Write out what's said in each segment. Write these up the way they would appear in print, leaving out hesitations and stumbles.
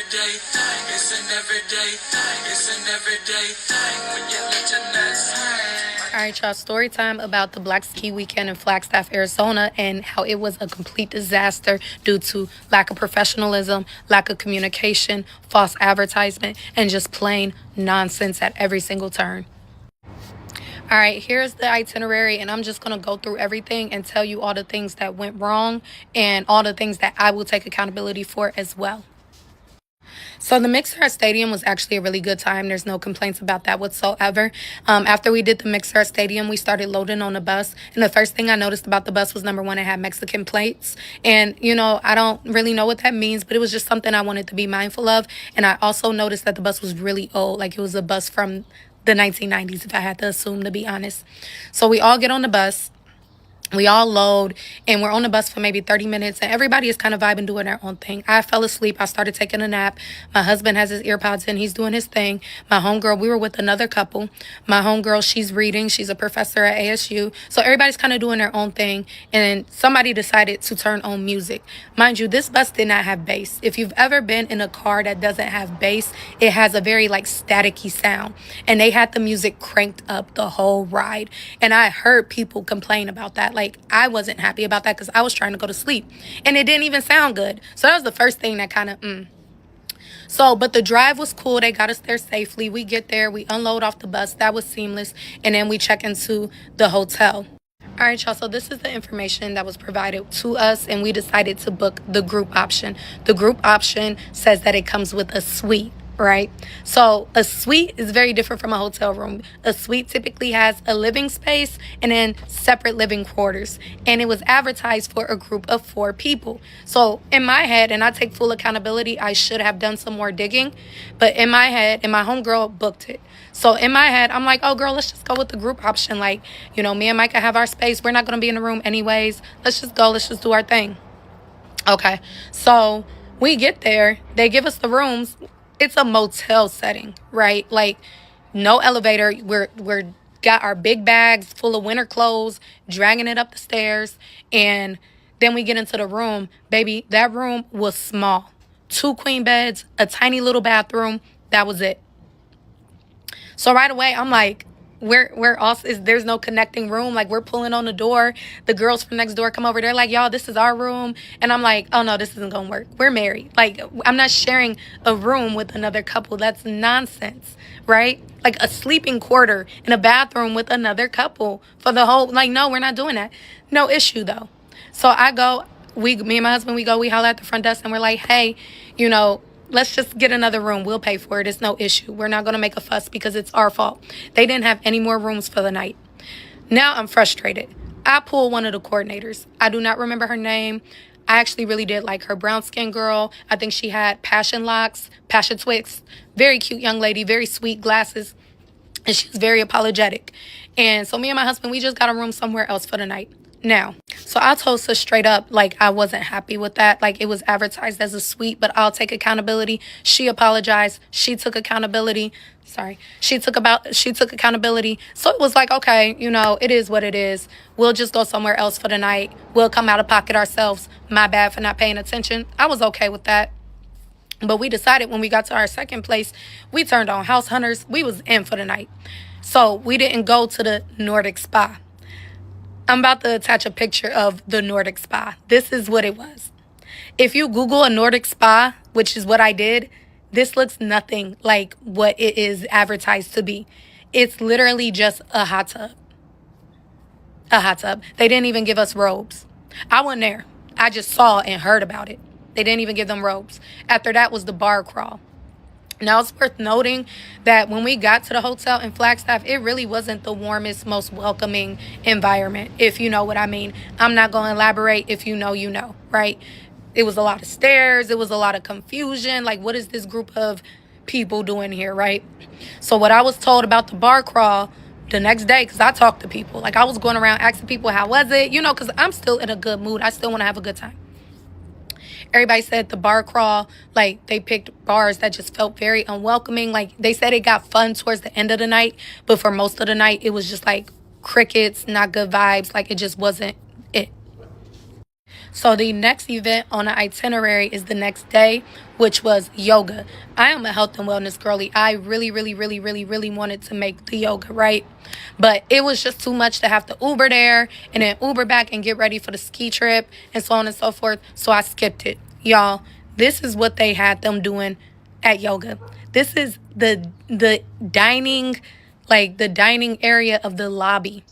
everyday thing. It's an everyday thing. It's an everyday thing when you let your nuts hang. All right, y'all, story time about the Black Ski Weekend in Flagstaff, Arizona, and how it was a complete disaster due to lack of professionalism, lack of communication, false advertisement, and just plain nonsense at every single turn. All right, here's the itinerary, and I'm just going to go through everything and tell you all the things that went wrong and all the things that I will take accountability for as well. So the Mixer Stadium was actually a really good time. There's no complaints about that whatsoever. After we did the Mixer Stadium, we started loading on the bus. And the first thing I noticed about the bus was, number one, it had Mexican plates. And, I don't really know what that means, but it was just something I wanted to be mindful of. And I also noticed that the bus was really old. Like, it was a bus from the 1990s, if I had to assume, to be honest. So we all get on the bus. We all load, and we're on the bus for maybe 30 minutes, and everybody is kind of vibing, doing their own thing. I fell asleep. I started taking a nap. My husband has his earpods in. He's doing his thing. My homegirl, we were with another couple. My homegirl, she's reading. She's a professor at ASU. So everybody's kind of doing their own thing, and somebody decided to turn on music. Mind you, this bus did not have bass. If you've ever been in a car that doesn't have bass, it has a very, staticky sound, and they had the music cranked up the whole ride, and I heard people complain about that. I wasn't happy about that because I was trying to go to sleep. And it didn't even sound good. So that was the first thing that kind of, So, but the drive was cool. They got us there safely. We get there. We unload off the bus. That was seamless. And then we check into the hotel. All right, y'all. So this is the information that was provided to us. And we decided to book the group option. The group option says that it comes with a suite. Right? So a suite is very different from a hotel room. A suite typically has a living space and then separate living quarters. And it was advertised for a group of 4 people. So in my head, and I take full accountability, I should have done some more digging. But in my head, and my homegirl booked it. So in my head, I'm like, oh, girl, let's just go with the group option. Me and Micah have our space. We're not going to be in the room anyways. Let's just go. Let's just do our thing. Okay. So we get there. They give us the rooms. It's a motel setting, right? No elevator. We're got our big bags full of winter clothes, dragging it up the stairs, and then we get into the room. Baby, that room was small. 2 queen beds, a tiny little bathroom. That was it. So right away, I'm like, there's no connecting room. We're pulling on the door. The girls from next door come over. They're like, y'all, this is our room. And I'm like, oh no, this isn't gonna work. We're married. I'm not sharing a room with another couple. That's nonsense, right? A sleeping quarter in a bathroom with another couple for the whole, no, we're not doing that. No issue though. So I go, me and my husband, we holler at the front desk and we're like, hey, let's just get another room. We'll pay for it. It's no issue. We're not going to make a fuss because it's our fault. They didn't have any more rooms for the night. Now I'm frustrated. I pull one of the coordinators. I do not remember her name. I actually really did like her, brown skin girl. I think she had passion locks, passion twists. Very cute young lady, very sweet, glasses. And she was very apologetic. And so me and my husband, we just got a room somewhere else for the night. Now, so I told her straight up, I wasn't happy with that. It was advertised as a suite, but I'll take accountability. She apologized. She took accountability. She took accountability. So it was okay, it is what it is. We'll just go somewhere else for the night. We'll come out of pocket ourselves. My bad for not paying attention. I was okay with that. But we decided when we got to our second place, we turned on House Hunters. We was in for the night. So we didn't go to the Nordic Spa. I'm about to attach a picture of the Nordic Spa. This is what it was. If you Google a Nordic Spa, which is what I did, this looks nothing like what it is advertised to be. It's literally just a hot tub. A hot tub. They didn't even give us robes. I wasn't there. I just saw and heard about it. They didn't even give them robes. After that was the bar crawl. Now, it's worth noting that when we got to the hotel in Flagstaff, it really wasn't the warmest, most welcoming environment, if you know what I mean. I'm not going to elaborate. If you know, right? It was a lot of stairs. It was a lot of confusion. What is this group of people doing here, right? So what I was told about the bar crawl the next day, because I talked to people. I was going around asking people, how was it? Because I'm still in a good mood. I still want to have a good time. Everybody said the bar crawl, they picked bars that just felt very unwelcoming. They said it got fun towards the end of the night, but for most of the night, it was just crickets, not good vibes. It just wasn't it. So the next event on the itinerary is the next day, which was yoga. I am a health and wellness girly. I really, really, really, really, really wanted to make the yoga, right? But it was just too much to have to Uber there and then Uber back and get ready for the ski trip and so on and so forth. So I skipped it. Y'all, this is what they had them doing at yoga. This is the dining, like the dining area of the lobby.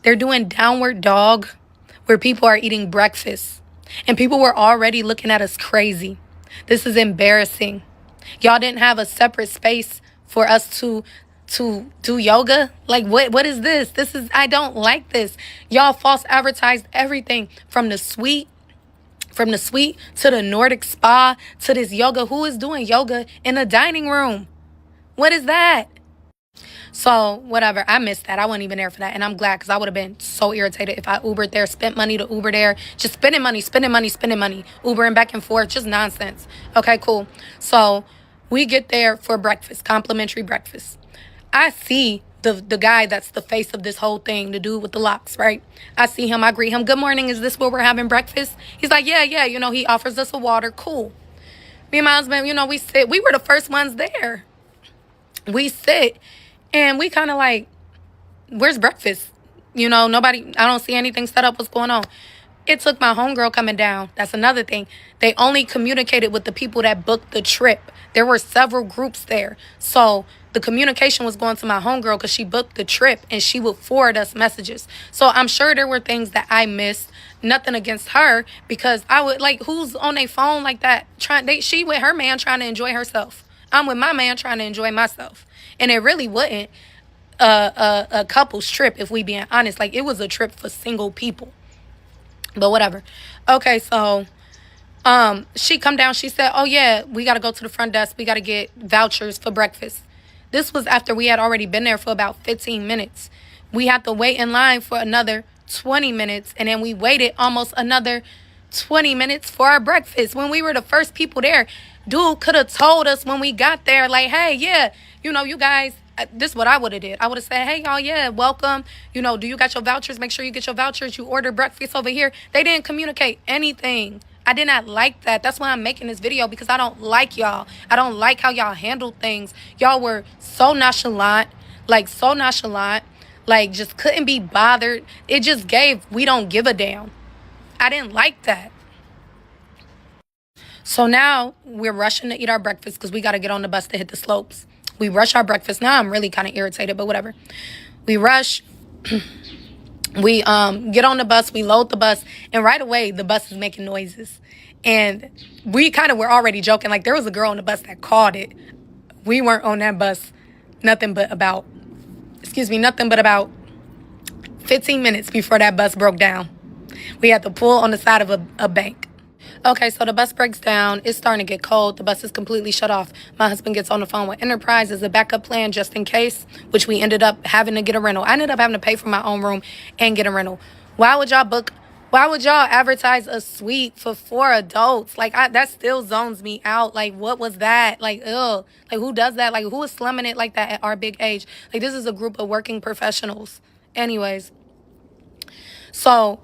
They're doing downward dog where people are eating breakfast. And people were already looking at us crazy. This is embarrassing. Y'all didn't have a separate space for us to do yoga? Like what is this? I don't like this. Y'all false advertised everything from the suite to the Nordic spa to this yoga. Who is doing yoga in a dining room? What is that? So, whatever. I missed that. I wasn't even there for that. And I'm glad because I would have been so irritated if I Ubered there, spent money to Uber there. Just spending money. Ubering back and forth. Just nonsense. Okay, cool. So, we get there for breakfast, complimentary breakfast. I see the guy that's the face of this whole thing, the dude with the locks, right? I see him. I greet him. Good morning. Is this where we're having breakfast? He's like, yeah. He offers us a water. Cool. Me and my husband, we sit. We were the first ones there. We sit. And we kind of like, where's breakfast? Nobody, I don't see anything set up. What's going on? It took my homegirl coming down. That's another thing. They only communicated with the people that booked the trip. There were several groups there. So the communication was going to my homegirl because she booked the trip and she would forward us messages. So I'm sure there were things that I missed. Nothing against her because I would like, who's on their phone like that? She with her man trying to enjoy herself. I'm with my man trying to enjoy myself. And it really wasn't a couple's trip, if we being honest. Like, it was a trip for single people. But whatever. Okay, so she come down. She said, oh, yeah, we got to go to the front desk. We got to get vouchers for breakfast. This was after we had already been there for about 15 minutes. We had to wait in line for another 20 minutes. And then we waited almost another 20 minutes for our breakfast when we were the first people there. Dude could have told us when we got there, like, hey, yeah, you guys, this is what I would have did. I would have said, hey, y'all, yeah, welcome. Do you got your vouchers? Make sure you get your vouchers. You order breakfast over here. They didn't communicate anything. I did not like that. That's why I'm making this video, because I don't like y'all. I don't like how y'all handle things. Y'all were so nonchalant, like just couldn't be bothered. It just gave, we don't give a damn. I didn't like that. So now we're rushing to eat our breakfast because we got to get on the bus to hit the slopes. We rush our breakfast. Now I'm really kind of irritated, but whatever. We rush. We get on the bus. We load the bus. And right away, the bus is making noises. And we kind of were already joking. Like, there was a girl on the bus that called it. We weren't on that bus nothing but about 15 minutes before that bus broke down. We had to pull on the side of a bank. Okay, so the bus breaks down. It's starting to get cold. The bus is completely shut off. My husband gets on the phone with Enterprise as a backup plan just in case, which we ended up having to get a rental. I ended up having to pay for my own room and get a rental. Why would y'all advertise a suite for 4 adults? Like, that still zones me out. Like, what was that? Like, ugh. Like, who does that? Like, who is slumming it like that at our big age? Like, this is a group of working professionals. Anyways, so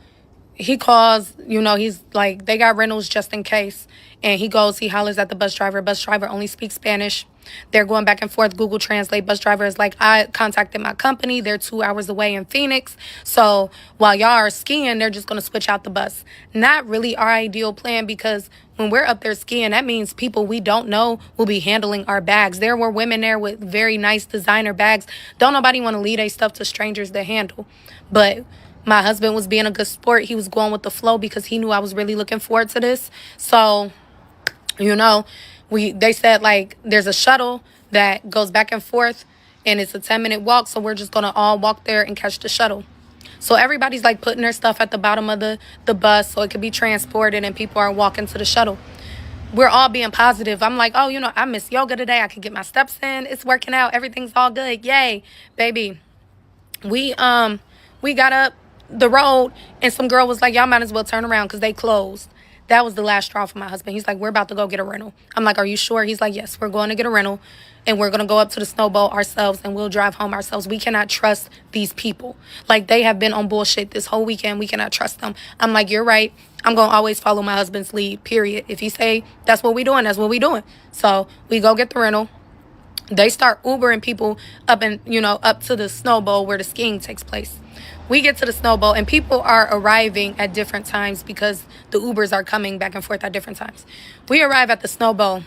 he calls, he's like, they got rentals just in case. And he hollers at the bus driver. Bus driver only speaks Spanish. They're going back and forth. Google Translate. Bus driver is like, I contacted my company. They're 2 hours away in Phoenix. So while y'all are skiing, they're just going to switch out the bus. Not really our ideal plan, because when we're up there skiing, that means people we don't know will be handling our bags. There were women there with very nice designer bags. Don't nobody want to leave their stuff to strangers to handle. But my husband was being a good sport. He was going with the flow because he knew I was really looking forward to this. So, they said, like, there's a shuttle that goes back and forth, and it's a 10-minute walk. So we're just going to all walk there and catch the shuttle. So everybody's, like, putting their stuff at the bottom of the bus so it could be transported, and people are walking to the shuttle. We're all being positive. I'm like, oh, I missed yoga today. I can get my steps in. It's working out. Everything's all good. Yay, baby. We got up the road, and some girl was like, y'all might as well turn around because they closed. That was the last straw for my husband. He's like, we're about to go get a rental. I'm like, are you sure? He's like, yes, we're going to get a rental and we're going to go up to the snowboat ourselves and we'll drive home ourselves. We cannot trust these people. Like, they have been on bullshit this whole weekend. We cannot trust them. I'm like, you're right. I'm going to always follow my husband's lead, period. If he say that's what we doing, that's what we doing. So we go get the rental. They start Ubering people up and, up to the snowboat where the skiing takes place. We get to the snowboat and people are arriving at different times because the Ubers are coming back and forth at different times. We arrive at the snowboat.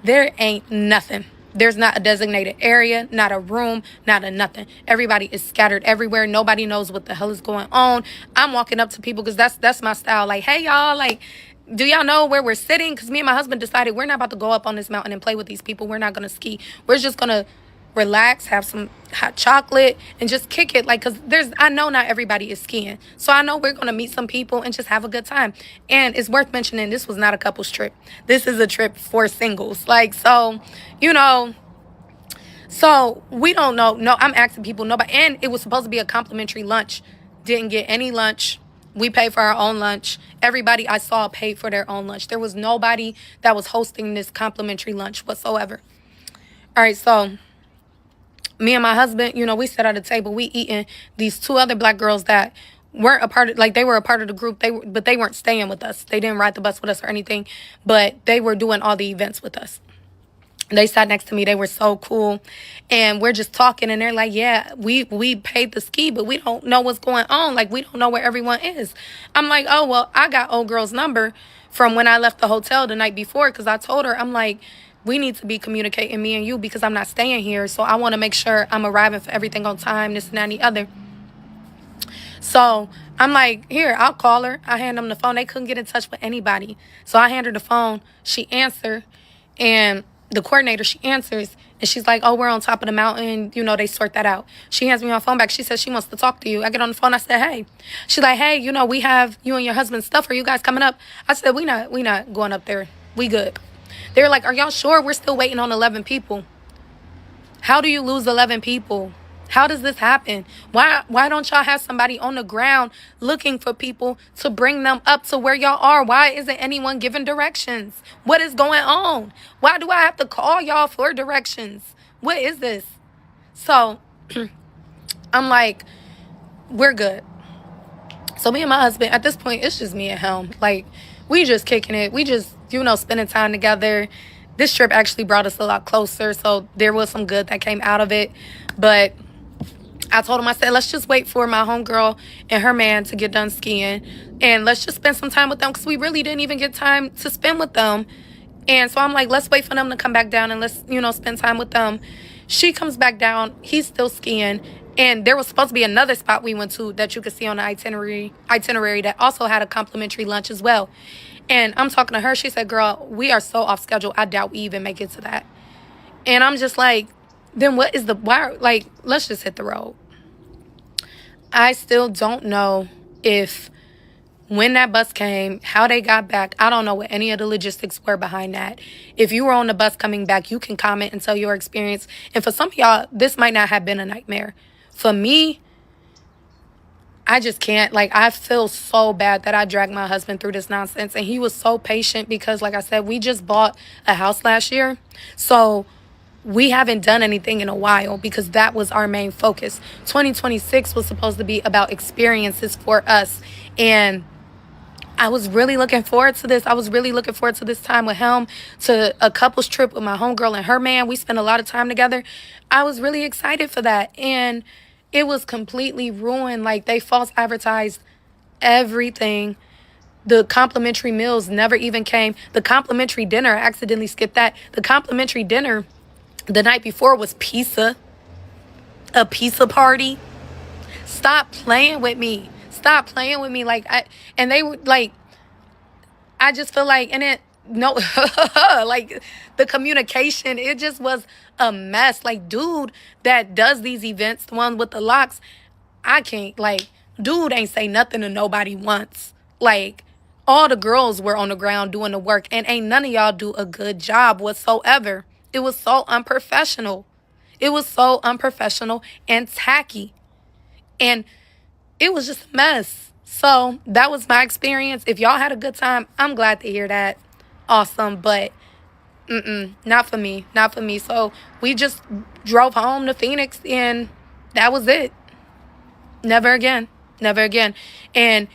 There ain't nothing. There's not a designated area, not a room, not a nothing. Everybody is scattered everywhere. Nobody knows what the hell is going on. I'm walking up to people because that's my style. Like, hey, y'all, like, do y'all know where we're sitting? Because me and my husband decided we're not about to go up on this mountain and play with these people. We're not going to ski. We're just going to relax, have some hot chocolate, and just kick it. Like, because I know not everybody is skiing. So I know we're going to meet some people and just have a good time. And it's worth mentioning, this was not a couple's trip. This is a trip for singles. Like, so, so we don't know. No, I'm asking people. Nobody. And it was supposed to be a complimentary lunch. Didn't get any lunch. We paid for our own lunch. Everybody I saw paid for their own lunch. There was nobody that was hosting this complimentary lunch whatsoever. All right, so me and my husband, we sat at a table. We eating. These two other black girls that weren't a part of, like, they were a part of the group. But they weren't staying with us. They didn't ride the bus with us or anything. But they were doing all the events with us. They sat next to me. They were so cool. And we're just talking. And they're like, yeah, we paid the ski, but we don't know what's going on. Like, we don't know where everyone is. I'm like, oh, well, I got old girl's number from when I left the hotel the night before. Because I told her, I'm like, we need to be communicating, me and you, because I'm not staying here. So I want to make sure I'm arriving for everything on time, this and that and the other. So I'm like, here, I'll call her. I hand them the phone. They couldn't get in touch with anybody. So I hand her the phone. She answered. And the coordinator, she answers, and she's like, oh, we're on top of the mountain. They sort that out. She hands me my phone back. She says she wants to talk to you. I get on the phone. I said, hey. She's like, hey, we have you and your husband's stuff. Are you guys coming up? I said, we not going up there. We good. They were like, are y'all sure? We're still waiting on 11 people. How do you lose 11 people? How does this happen? Why don't y'all have somebody on the ground looking for people to bring them up to where y'all are? Why isn't anyone giving directions? What is going on? Why do I have to call y'all for directions? What is this? So I'm like, we're good. So me and my husband, at this point, it's just me and him. Like, we just kicking it. We just, spending time together. This trip actually brought us a lot closer. So there was some good that came out of it. But I told him, I said, let's just wait for my homegirl and her man to get done skiing. And let's just spend some time with them, because we really didn't even get time to spend with them. And so I'm like, let's wait for them to come back down and let's, spend time with them. She comes back down. He's still skiing. And there was supposed to be another spot we went to that you could see on the itinerary that also had a complimentary lunch as well. And I'm talking to her. She said, girl, we are so off schedule. I doubt we even make it to that. And I'm just like, then what is why? Like, let's just hit the road. I still don't know if when that bus came, how they got back. I don't know what any of the logistics were behind that. If you were on the bus coming back, you can comment and tell your experience. And for some of y'all, this might not have been a nightmare. For me, I just can't. Like, I feel so bad that I dragged my husband through this nonsense. And he was so patient because, like I said, we just bought a house last year. So we haven't done anything in a while because that was our main focus. 2026 was supposed to be about experiences for us. And I was really looking forward to this. I was really looking forward to this time with him, to a couple's trip with my homegirl and her man. We spent a lot of time together. I was really excited for that. And it was completely ruined. Like, they false advertised everything. The complimentary meals never even came. The complimentary dinner, I accidentally skipped that. The complimentary dinner the night before was pizza. A pizza party. Stop playing with me. Stop playing with me. Like, they were like, I just feel like, and it, no, like, the communication, it just was a mess. Like, dude that does these events, the one with the locks, I can't, like, dude ain't say nothing to nobody once. Like, all the girls were on the ground doing the work, and ain't none of y'all do a good job whatsoever. It was so unprofessional. It was so unprofessional and tacky. And it was just a mess. So that was my experience. If y'all had a good time, I'm glad to hear that. Awesome. But not for me. Not for me. So we just drove home to Phoenix and that was it. Never again. Never again. And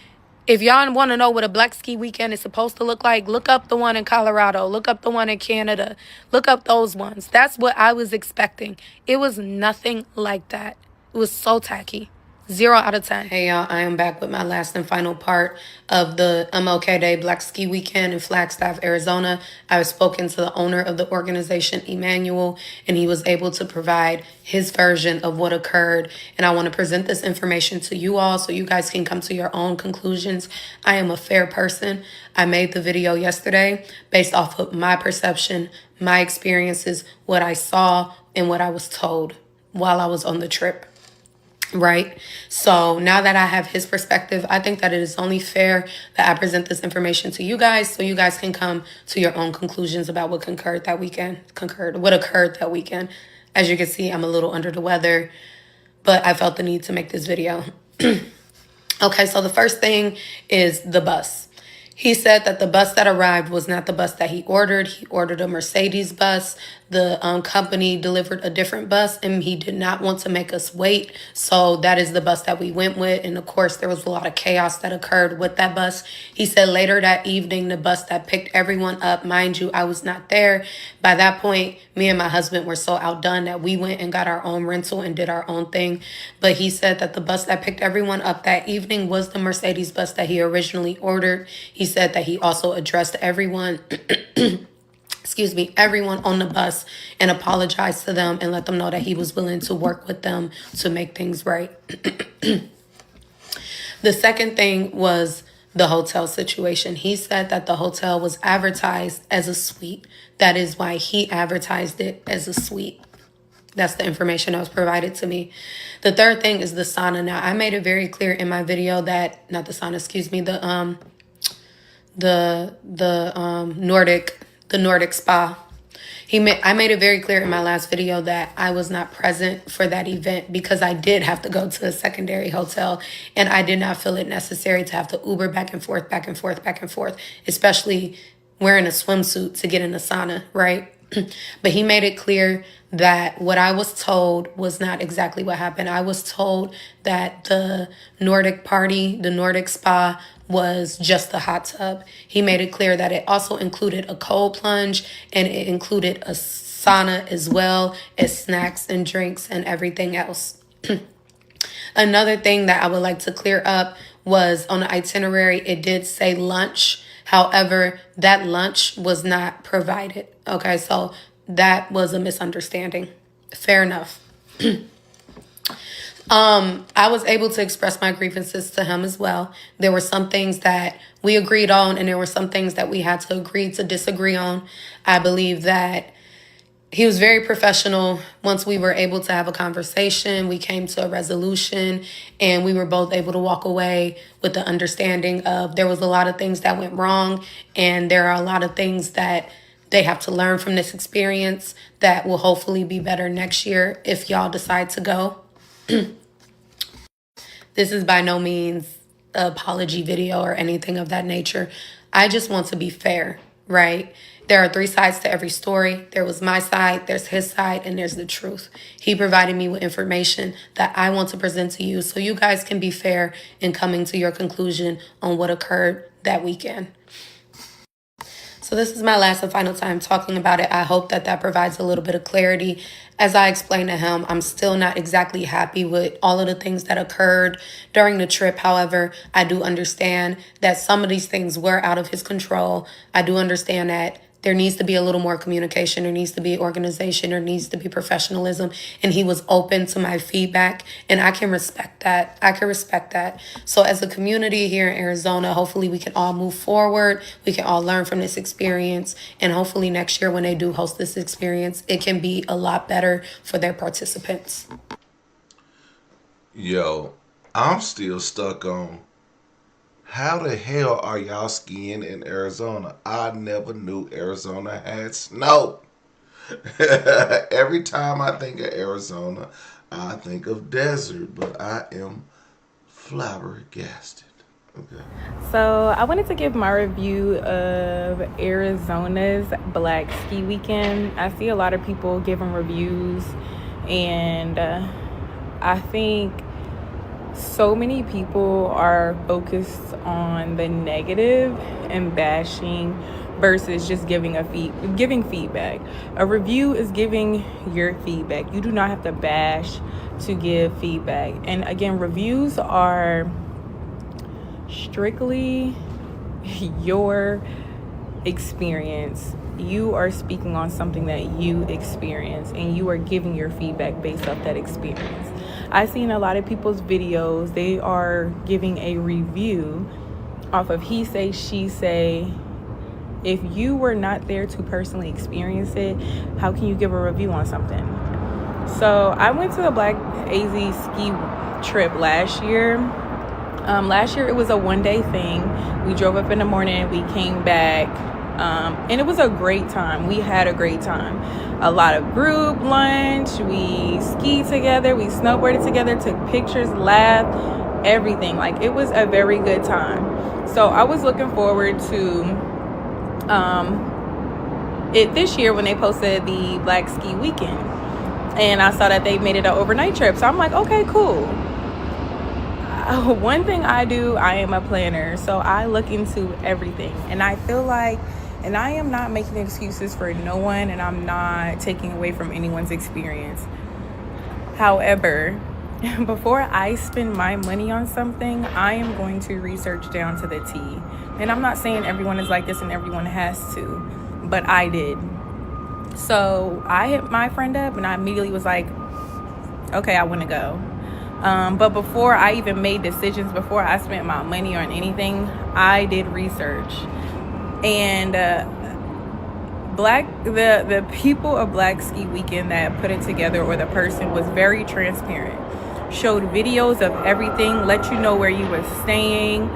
if y'all want to know what a Black Ski Weekend is supposed to look like, look up the one in Colorado. Look up the one in Canada. Look up those ones. That's what I was expecting. It was nothing like that. It was so tacky. 0 out of 10. Hey, y'all. I am back with my last and final part of the MLK Day Black Ski Weekend in Flagstaff, Arizona. I've spoken to the owner of the organization, Emmanuel, and he was able to provide his version of what occurred. And I want to present this information to you all so you guys can come to your own conclusions. I am a fair person. I made the video yesterday based off of my perception, my experiences, what I saw, and what I was told while I was on the trip. Right? So now that I have his perspective, I think that it is only fair that I present this information to you guys so you guys can come to your own conclusions about what occurred that weekend. As you can see, I'm a little under the weather, but I felt the need to make this video. Okay, so the first thing is the bus. He said that the bus that arrived was not the bus that he ordered. He ordered a Mercedes bus. The company delivered a different bus, and he did not want to make us wait. So that is the bus that we went with. And of course, there was a lot of chaos that occurred with that bus. He said later that evening, the bus that picked everyone up, mind you, I was not there. By that point, me and my husband were so outdone that we went and got our own rental and did our own thing. But he said that the bus that picked everyone up that evening was the Mercedes bus that he originally ordered. He said that he also addressed everyone everyone on the bus and apologized to them and let them know that he was willing to work with them to make things right. The second thing was the hotel situation. He said that the hotel was advertised as a suite. That is why he advertised it as a suite. That's the information that was provided to me. The third thing is the sauna. Now, I made it very clear in my video that, not the sauna, the Nordic spa. I made it very clear in my last video that I was not present for that event because I did have to go to a secondary hotel and I did not feel it necessary to have to Uber back and forth, especially wearing a swimsuit to get in the sauna, right? But he made it clear that what I was told was not exactly what happened. I was told that the Nordic spa was just the hot tub. He made it clear that it also included a cold plunge and it included a sauna as well as snacks and drinks and everything else. Another thing that I would like to clear up was on the itinerary, it did say lunch. However, that lunch was not provided. Okay, so that was a misunderstanding. Fair enough. I was able to express my grievances to him as well. There were some things that we agreed on, and there were some things that we had to agree to disagree on. I believe that he was very professional. Once we were able to have a conversation, we came to a resolution, and we were both able to walk away with the understanding of there was a lot of things that went wrong, and there are a lot of things that they have to learn from this experience that will hopefully be better next year if y'all decide to go. This is by no means an apology video or anything of that nature. I just want to be fair, right? There are 3 sides to every story. There was my side, there's his side, and there's the truth. He provided me with information that I want to present to you so you guys can be fair in coming to your conclusion on what occurred that weekend. So this is my last and final time talking about it. I hope that that provides a little bit of clarity. As I explained to him, I'm still not exactly happy with all of the things that occurred during the trip. However, I do understand that some of these things were out of his control. I do understand that there needs to be a little more communication. There needs to be organization. There needs to be professionalism. And he was open to my feedback. And I can respect that. So as a community here in Arizona, hopefully we can all move forward. We can all learn from this experience. And hopefully next year when they do host this experience, it can be a lot better for their participants. Yo, I'm still stuck on how the hell are y'all skiing in Arizona? I never knew Arizona had snow. Every time I think of Arizona, I think of desert, but I am flabbergasted. Okay. So I wanted to give my review of Arizona's Black Ski Weekend. I see a lot of people giving reviews, and I think so many people are focused on the negative and bashing versus just giving feedback. A review is giving your feedback. You do not have to bash to give feedback. And again, reviews are strictly your experience. You are speaking on something that you experience, and you are giving your feedback based off that experience. I've seen a lot of people's videos, they are giving a review off of he say, she say. If you were not there to personally experience it, how can you give a review on something? So I went to the Black AZ ski trip last year. Last year it was a one-day thing. We drove up in the morning, we came back, and it was a great time. We had a great time. A lot of group lunch, we skied together, we snowboarded together, took pictures, laughed, everything. Like, it was a very good time. So I was looking forward to it this year when they posted the Black Ski Weekend, and I saw that they made it an overnight trip. So I'm like, okay, cool. One thing I do, I am a planner, so I look into everything, and I feel like, and I am not making excuses for no one, and I'm not taking away from anyone's experience. However, before I spend my money on something, I am going to research down to the T. And I'm not saying everyone is like this and everyone has to, but I did. So I hit my friend up and I immediately was like, okay, I want to go. But before I even made decisions, before I spent my money on anything, I did research. And the people of Black Ski Weekend that put it together, or the person, was very transparent. Showed videos of everything, let you know where you were staying.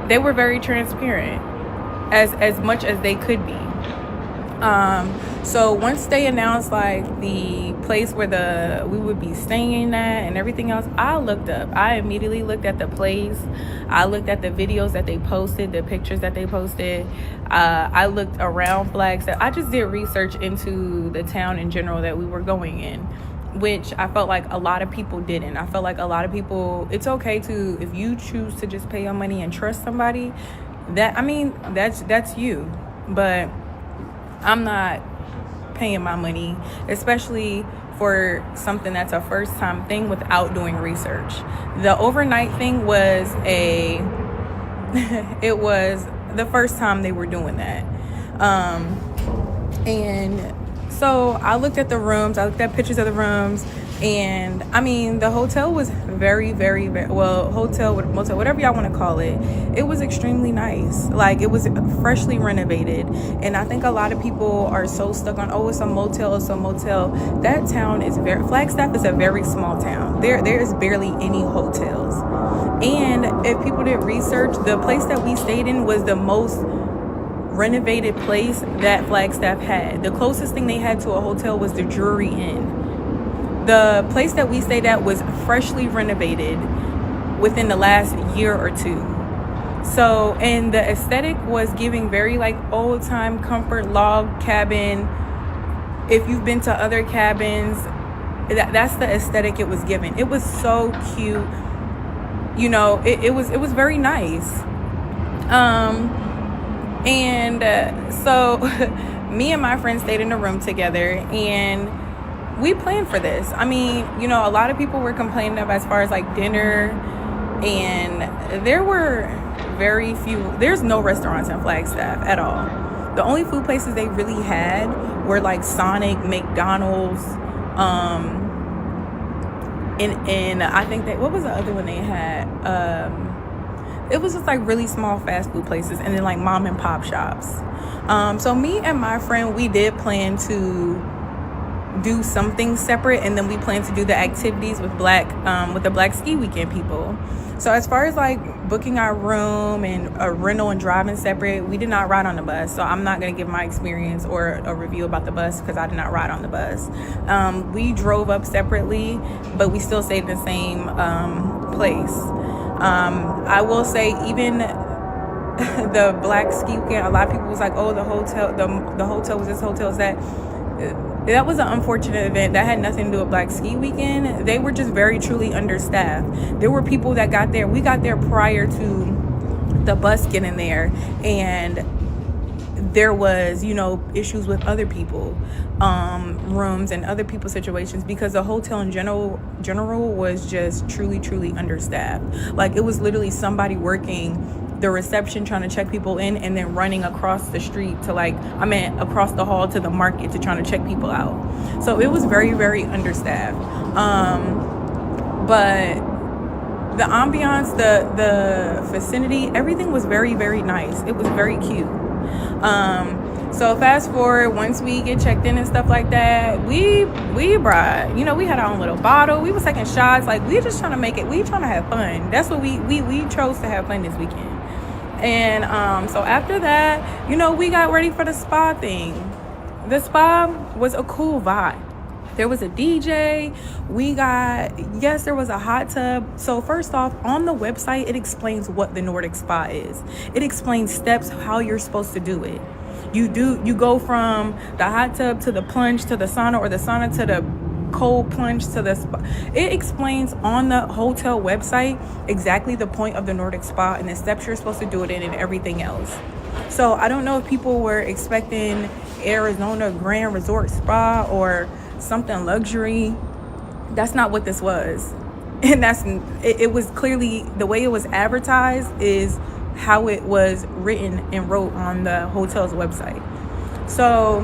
They were very transparent, as much as they could be. So once they announced like the place where we would be staying at and everything else, I looked up. I immediately looked at the place. I looked at the videos that they posted, the pictures that they posted. I looked around Flagstaff. I just did research into the town in general that we were going in, which I felt like a lot of people didn't. I felt like a lot of people, it's okay to, if you choose to just pay your money and trust somebody, that's you. But I'm not paying my money, especially for something that's a first time thing, without doing research. The overnight thing was it was the first time they were doing that. And so I looked at the rooms, I looked at pictures of the rooms, and I mean, the hotel was very, very, very, well, hotel, motel, whatever y'all want to call it, it was extremely nice. Like, it was freshly renovated. And I think a lot of people are so stuck on, oh, it's a motel, it's a motel. That town is Flagstaff is a very small town. There is barely any hotels. And if people did research, the place that we stayed in was the most renovated place that Flagstaff had. The closest thing they had to a hotel was the Drury Inn. The place that we stayed at was freshly renovated within the last year or two. So, and the aesthetic was giving very like old time comfort log cabin. If you've been to other cabins, that's the aesthetic it was given. It was so cute. You know, it was very nice. So me and my friend stayed in a room together, and we planned for this. I mean, you know, a lot of people were complaining of as far as like dinner, and there were very few, there's no restaurants in Flagstaff at all. The only food places they really had were like Sonic, McDonald's, and I think that, what was the other one they had? It was just like really small fast food places, and then like mom and pop shops. So me and my friend, we did plan to do something separate, and then we plan to do the activities with the Black Ski Weekend people. So as far as like booking our room and a rental and driving separate, we did not ride on the bus. So I'm not going to give my experience or a review about the bus because I did not ride on the bus. We drove up separately, but we still stayed in the same place. I will say, even the Black Ski Weekend, a lot of people was like, oh, the hotel was this, hotel is that. That was an unfortunate event. That had nothing to do with Black Ski Weekend. They were just very truly understaffed. There were people that got there. We got there prior to the bus getting there, and there was, issues with other people, rooms and other people's situations, because the hotel in general was just truly understaffed. Like, it was literally somebody working the reception trying to check people in, and then running across the street to across the hall to the market to trying to check people out. So it was very understaffed. But the ambiance, the vicinity, everything was very nice. It was very cute. So fast forward, once we get checked in and stuff like that, we brought, we had our own little bottle. We was taking shots. Like, we just trying to make it. We trying to have fun. That's what we chose to have fun this weekend. And so after that, we got ready for the spa thing. The spa was a cool vibe. There was a DJ. There was a hot tub. So first off, on the website, it explains what the Nordic Spa is. It explains steps, how you're supposed to do it. You go from the hot tub to the plunge to the sauna, or the sauna to the cold plunge to the spa. It explains on the hotel website exactly the point of the Nordic Spa and the steps you're supposed to do it in and everything else. So I don't know if people were expecting Arizona Grand Resort Spa or something luxury. That's not what this was. And it was clearly, the way it was advertised is how it was written and wrote on the hotel's website. So,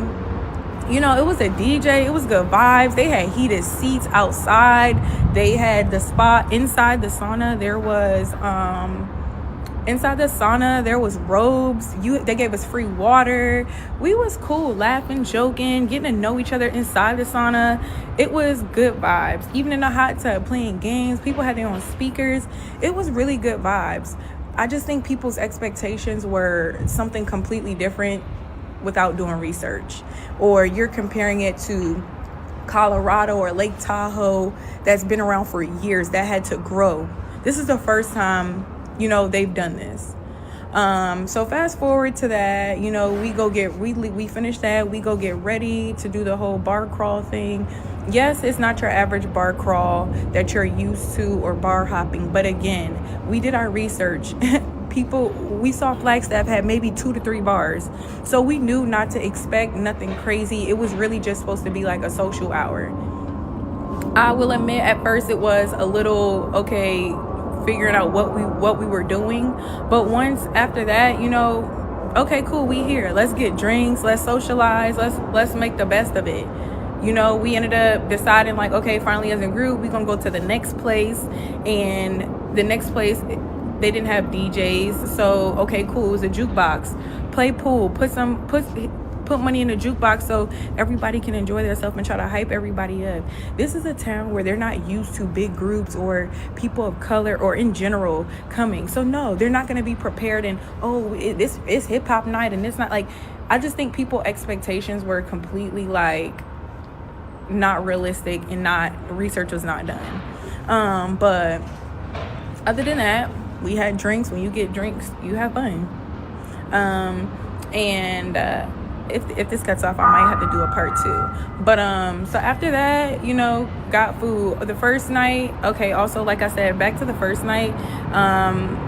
it was a DJ. It was good vibes. They had heated seats outside. They had the spa inside the sauna. There was robes. They gave us free water. We was cool, laughing, joking, getting to know each other inside the sauna. It was good vibes. Even in the hot tub, playing games. People had their own speakers. It was really good vibes. I just think people's expectations were something completely different without doing research, or you're comparing it to Colorado or Lake Tahoe that's been around for years, that had to grow. This is the first time they've done this. So fast forward to that, we finish that, we go get ready to do the whole bar crawl thing. Yes, it's not your average bar crawl that you're used to, or bar hopping, but again, we did our research. We saw Flagstaff had maybe 2 to 3 bars, so we knew not to expect nothing crazy. It was really just supposed to be like a social hour. I will admit, at first it was a little figuring out what we were doing, but once after that, okay, cool, we here, let's get drinks, let's socialize, let's make the best of it. We ended up deciding, like, okay, finally as a group, we're gonna go to the next place. And the next place, they didn't have DJs, so okay, cool, it was a jukebox. Play pool, put money in the jukebox so everybody can enjoy themselves and try to hype everybody up. This is a town where they're not used to big groups or people of color, or in general, coming. So no, they're not going to be prepared, and it's hip hop night, and it's not like, I just think people's expectations were completely like not realistic, and research was not done. But other than that, we had drinks. When you get drinks, you have fun. If this cuts off, I might have to do a part 2. But so after that, got food. The first night, okay, also, like I said, back to the first night,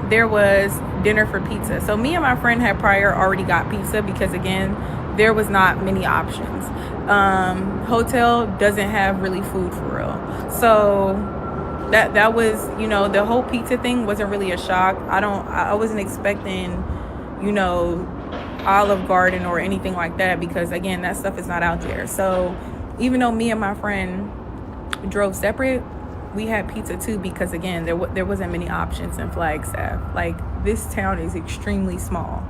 there was dinner for pizza. So me and my friend had already got pizza, because again, there was not many options. Hotel doesn't have really food for real. So that was, the whole pizza thing wasn't really a shock. I wasn't expecting, Olive Garden or anything like that, because again, that stuff is not out there. So even though me and my friend drove separate, we had pizza too, because again, there wasn't many options in Flagstaff. Like, this town is extremely small.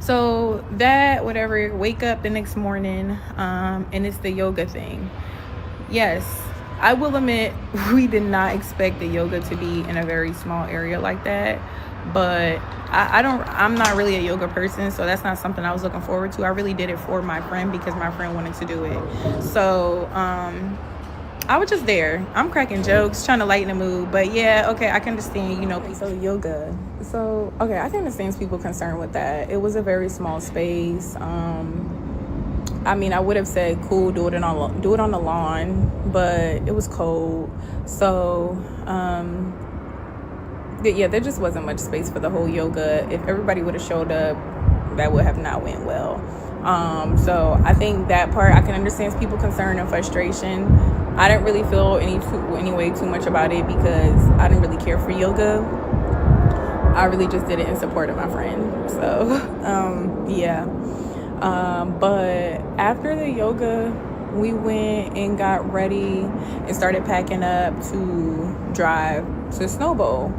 So that, whatever, wake up the next morning, and it's the yoga thing. Yes, I will admit, we did not expect the yoga to be in a very small area like that, but I'm not really a yoga person, so that's not something I was looking forward to. I really did it for my friend, because my friend wanted to do it. So I was just there. I'm cracking jokes, trying to lighten the mood. But yeah, okay, I can understand, so yoga. So, okay, I can understand people concerned with that. It was a very small space. I mean, I would have said, cool, do it on the lawn, but it was cold. So, yeah, there just wasn't much space for the whole yoga. If everybody would have showed up, that would have not went well. So I think that part, I can understand people concern and frustration. I didn't really feel anyway too much about it because I didn't really care for yoga. I really just did it in support of my friend. So, yeah. But after the yoga, we went and got ready and started packing up to drive to Snowbowl.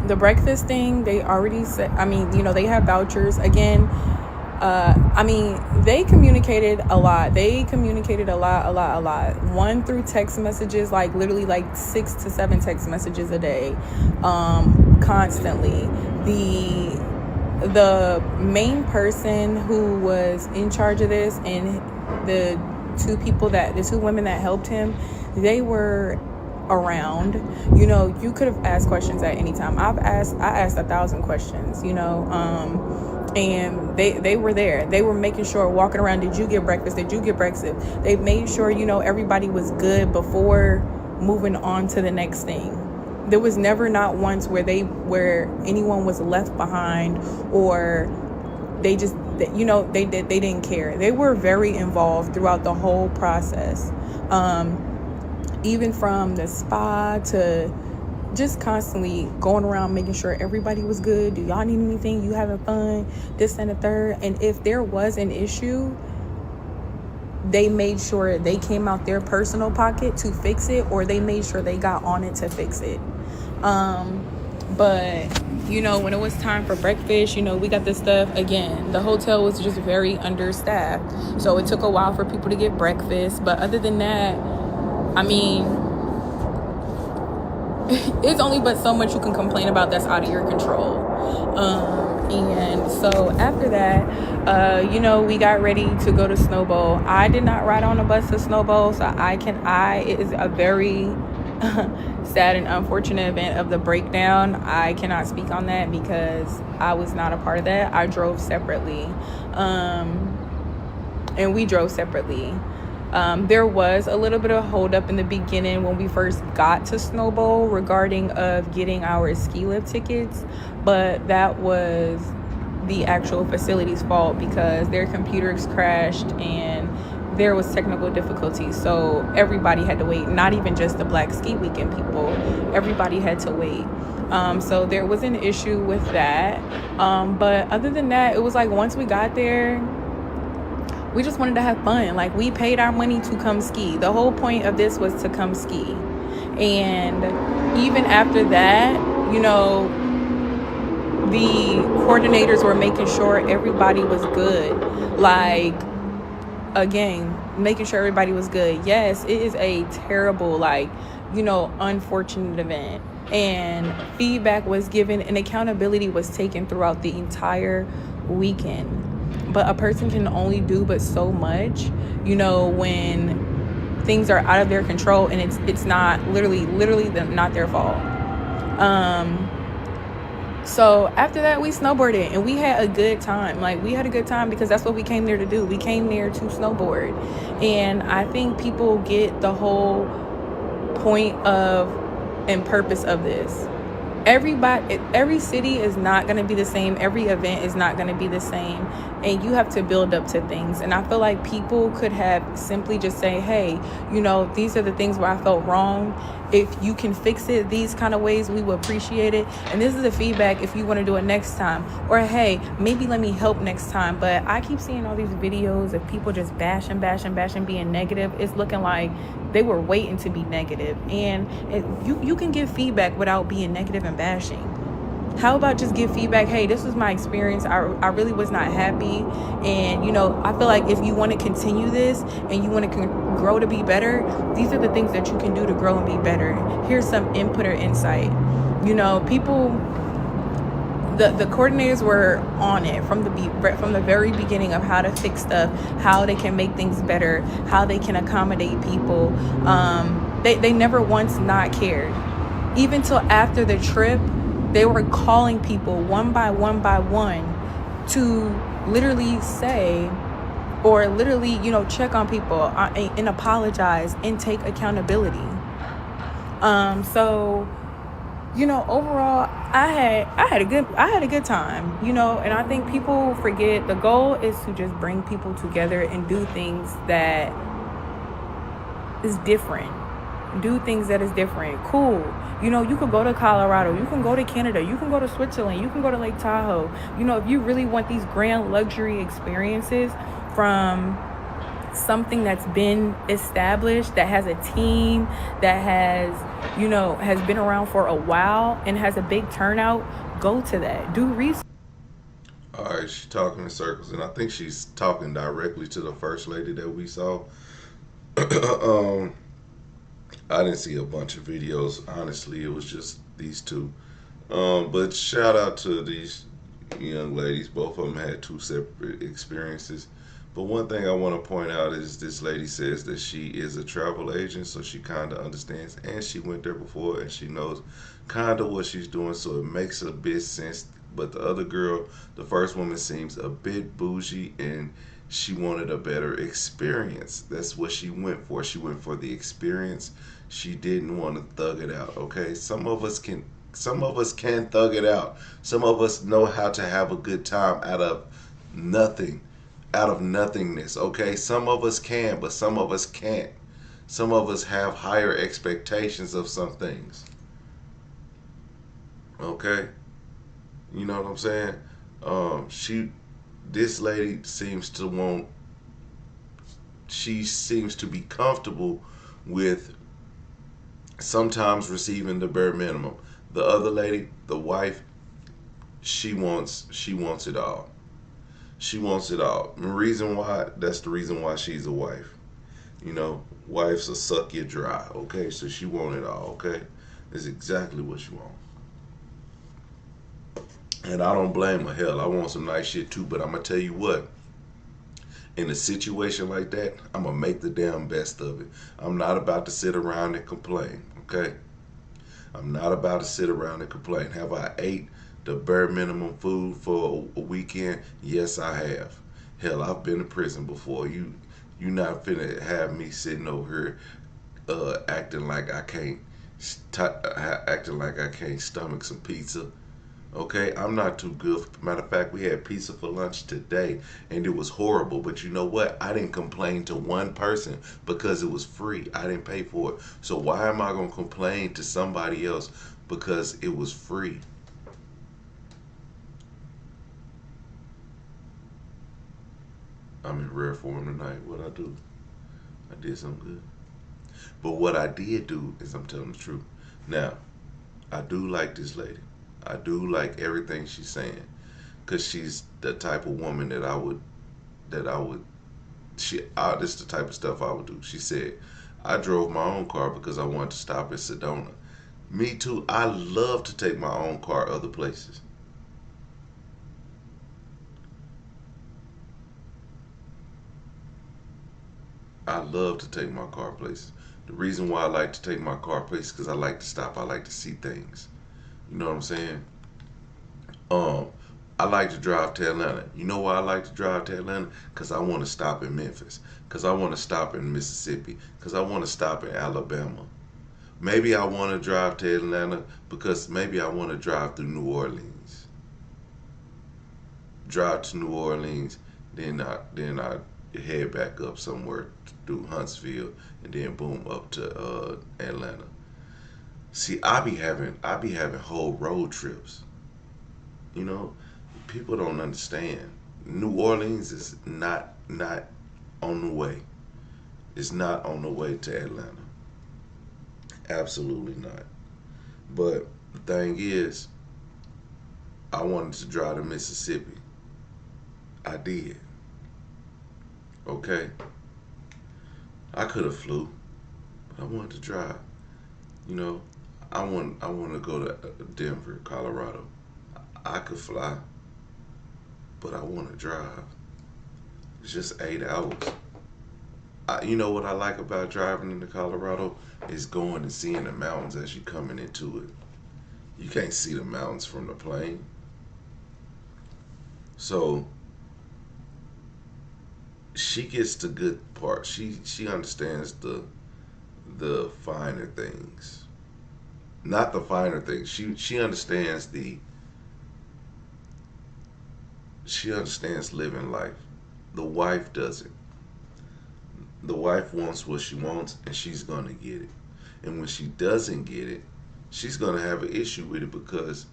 The breakfast thing, they already said, they have vouchers. Again, they communicated a lot. A lot. One, through text messages, like literally like 6 to 7 text messages a day, constantly. The main person who was in charge of this and the two women that helped him, they were around. You could have asked questions at any time. I asked 1,000 questions, and they were there. They were making sure, walking around, did you get breakfast? They made sure, everybody was good before moving on to the next thing. There was never not once where anyone was left behind, or they just, they didn't care. They were very involved throughout the whole process. Even from the spa to just constantly going around making sure everybody was good. Do y'all need anything? You having fun? This and the third. And if there was an issue, they made sure they came out their personal pocket to fix it, or they made sure they got on it to fix it. But when it was time for breakfast, we got this stuff. Again, the hotel was just very understaffed, so it took a while for people to get breakfast. But other than that, it's only but so much you can complain about that's out of your control. And so after that, we got ready to go to Snowbowl. I did not ride on a bus to Snowbowl, so it is a very sad and unfortunate event of the breakdown. I cannot speak on that because I was not a part of that. I drove separately, and we drove separately. There was a little bit of hold up in the beginning when we first got to Snowbowl regarding of getting our ski lift tickets, but that was the actual facility's fault because their computers crashed and there was technical difficulties, so everybody had to wait. Not even just the Black Ski Weekend people, everybody had to wait. So there was an issue with that, but other than that, it was like once we got there, we just wanted to have fun. Like, we paid our money to come ski. The whole point of this was to come ski. And even after that, the coordinators were making sure everybody was good. Like, again, making sure everybody was good. Yes, it is a terrible, unfortunate event. And feedback was given and accountability was taken throughout the entire weekend. But a person can only do but so much, when things are out of their control and it's not literally not their fault. So after that, we snowboarded and we had a good time. We had a good time because that's what we came there to do. We came there to snowboard. And I think people get the whole point of and purpose of this. Every city is not going to be the same. Every event is not going to be the same, and you have to build up to things. And I feel like people could have simply just say, hey, these are the things where I felt wrong. If you can fix it these kind of ways, we would appreciate it. And this is the feedback if you want to do it next time, or hey, maybe let me help next time. But I keep seeing all these videos of people just bashing, being negative. It's looking like they were waiting to be negative. And you can give feedback without being negative and bashing. How about just give feedback? Hey, this was my experience. I really was not happy. And, I feel like if you want to continue this and you want to grow to be better, these are the things that you can do to grow and be better. Here's some input or insight. People, the coordinators were on it from the very beginning of how to fix stuff, how they can make things better, how they can accommodate people. They never once not cared. Even till after the trip, they were calling people one by one to literally say, or literally, check on people and apologize and take accountability. So, overall, I had a good time, and I think people forget the goal is to just bring people together and do things that is different. Cool. You could go to Colorado, you can go to Canada, you can go to Switzerland, you can go to Lake Tahoe. If you really want these grand luxury experiences from something that's been established, that has a team, that has been around for a while and has a big turnout, go to that. Do research. All right, she's talking in circles, and I think she's talking directly to the first lady that we saw. I didn't see a bunch of videos. Honestly, it was just these two. But shout out to these young ladies. Both of them had two separate experiences. But one thing I want to point out is this lady says that she is a travel agent, so she kind of understands, and she went there before, and she knows kind of what she's doing, so it makes a bit sense. But the other girl, the first woman, seems a bit bougie, and she wanted a better experience. That's what she went for. She went for the experience. She didn't want to thug it out. Okay, some of us can thug it out. Some of us know how to have a good time out of nothing, out of nothingness. Okay, some of us can, but some of us can't. Some of us have higher expectations of some things. Okay, you know what I'm saying? This lady seems to she seems to be comfortable with sometimes receiving the bare minimum. The other lady, the wife, she wants it all. She wants it all. And that's the reason why she's a wife. Wives will suck you dry, okay? So she want it all, okay? That's exactly what she wants. And I don't blame her. Hell, I want some nice shit too, but I'm going to tell you what. In a situation like that, I'm going to make the damn best of it. I'm not about to sit around and complain, okay? I'm not about to sit around and complain. Have I ate the bare minimum food for a weekend? Yes, I have. Hell, I've been to prison before. You not finna have me sitting over here acting like I can't stomach some pizza. Okay, I'm not too good. Matter of fact, we had pizza for lunch today, and it was horrible. But you know what? I didn't complain to one person because it was free. I didn't pay for it. So why am I going to complain to somebody else because it was free? I'm in rare form tonight. What I do? I did something good. But what I did do is I'm telling the truth. Now, I do like this lady. I do like everything she's saying, cause she's the type of woman this is the type of stuff I would do. She said, I drove my own car because I wanted to stop in Sedona. Me too. I love to take my own car other places. I love to take my car places. The reason why I like to take my car places because I like to stop. I like to see things. You know what I'm saying? I like to drive to Atlanta. You know why I like to drive to Atlanta? Because I want to stop in Memphis. Because I want to stop in Mississippi. Because I want to stop in Alabama. Maybe I want to drive to Atlanta because maybe I want to drive through New Orleans. Drive to New Orleans, then I head back up somewhere through Huntsville, and then boom up to Atlanta. See, I be having whole road trips. People don't understand. New Orleans is not on the way. It's not on the way to Atlanta. Absolutely not. But the thing is, I wanted to drive to Mississippi. I did. Okay. I could have flew, but I wanted to drive. I want to go to Denver, Colorado. I could fly, but I want to drive. It's just 8 hours. You know what I like about driving into Colorado is going and seeing the mountains as you're coming into it. You can't see the mountains from the plane. So she gets the good part. She understands the finer things. Not the finer things. She understands she understands living life. The wife doesn't. The wife wants what she wants and she's gonna get it. And when she doesn't get it, she's gonna have an issue with it because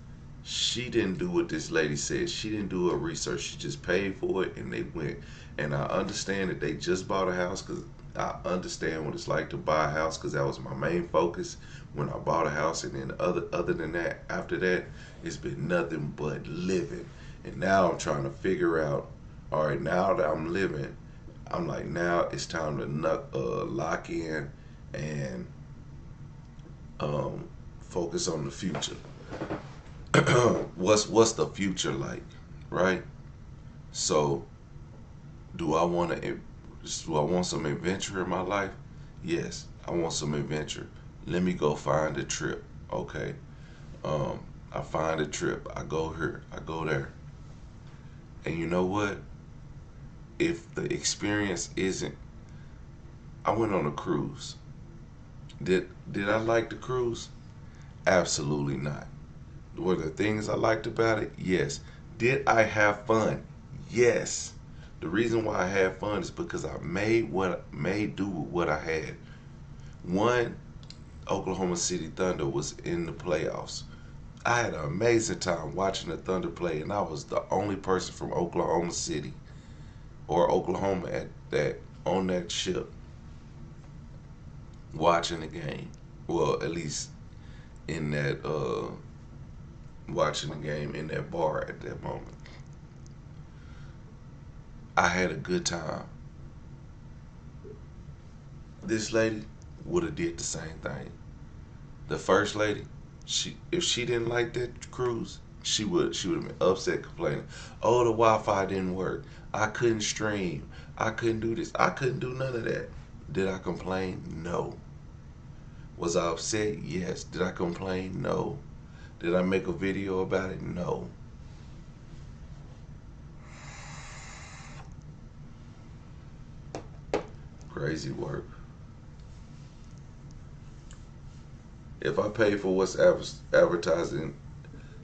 she didn't do what this lady said. She didn't do her research. She just paid for it and they went. And I understand that they just bought a house because I understand what it's like to buy a house because that was my main focus when I bought a house. And then other than that, after that, it's been nothing but living. And now I'm trying to figure out, all right, now that I'm living, I'm like, now it's time to lock in and focus on the future. What's the future like, right? So, do I want some adventure in my life? Yes, I want some adventure. Let me go find a trip. Okay, I find a trip. I go here. I go there. And you know what? If the experience isn't, I went on a cruise. Did I like the cruise? Absolutely not. Were there things I liked about it? Yes. Did I have fun? Yes. The reason why I had fun is because I made do with what I had. One, Oklahoma City Thunder was in the playoffs. I had an amazing time watching the Thunder play, and I was the only person from Oklahoma City or Oklahoma on that ship watching the game. Well, at least in that watching the game in that bar at that moment. I had a good time. This lady would have did the same thing. The first lady, if she didn't like that cruise, she would have been upset, complaining. Oh, the Wi-Fi didn't work. I couldn't stream. I couldn't do this. I couldn't do none of that. Did I complain? No. Was I upset? Yes. Did I complain? No. Did I make a video about it? No. Crazy work. If I pay for what's advertising,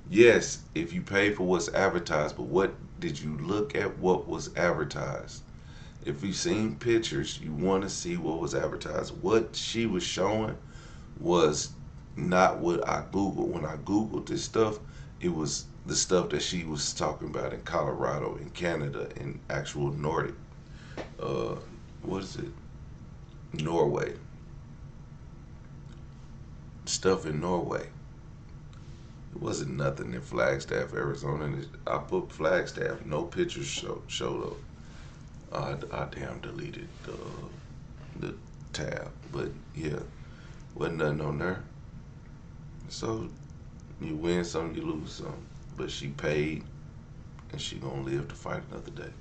yes, if you pay for what's advertised, but what did you look at what was advertised? If you've seen pictures, you want to see what was advertised. What she was showing was not what I Googled. When I Googled this stuff, it was the stuff that she was talking about in Colorado, in Canada, in actual Nordic. What is it? Norway. Stuff in Norway. It wasn't nothing in Flagstaff, Arizona. I put Flagstaff, no pictures showed up. I damn deleted the tab, but yeah, wasn't nothing on there. So you win some, you lose some. But she paid, and she gonna live to fight another day.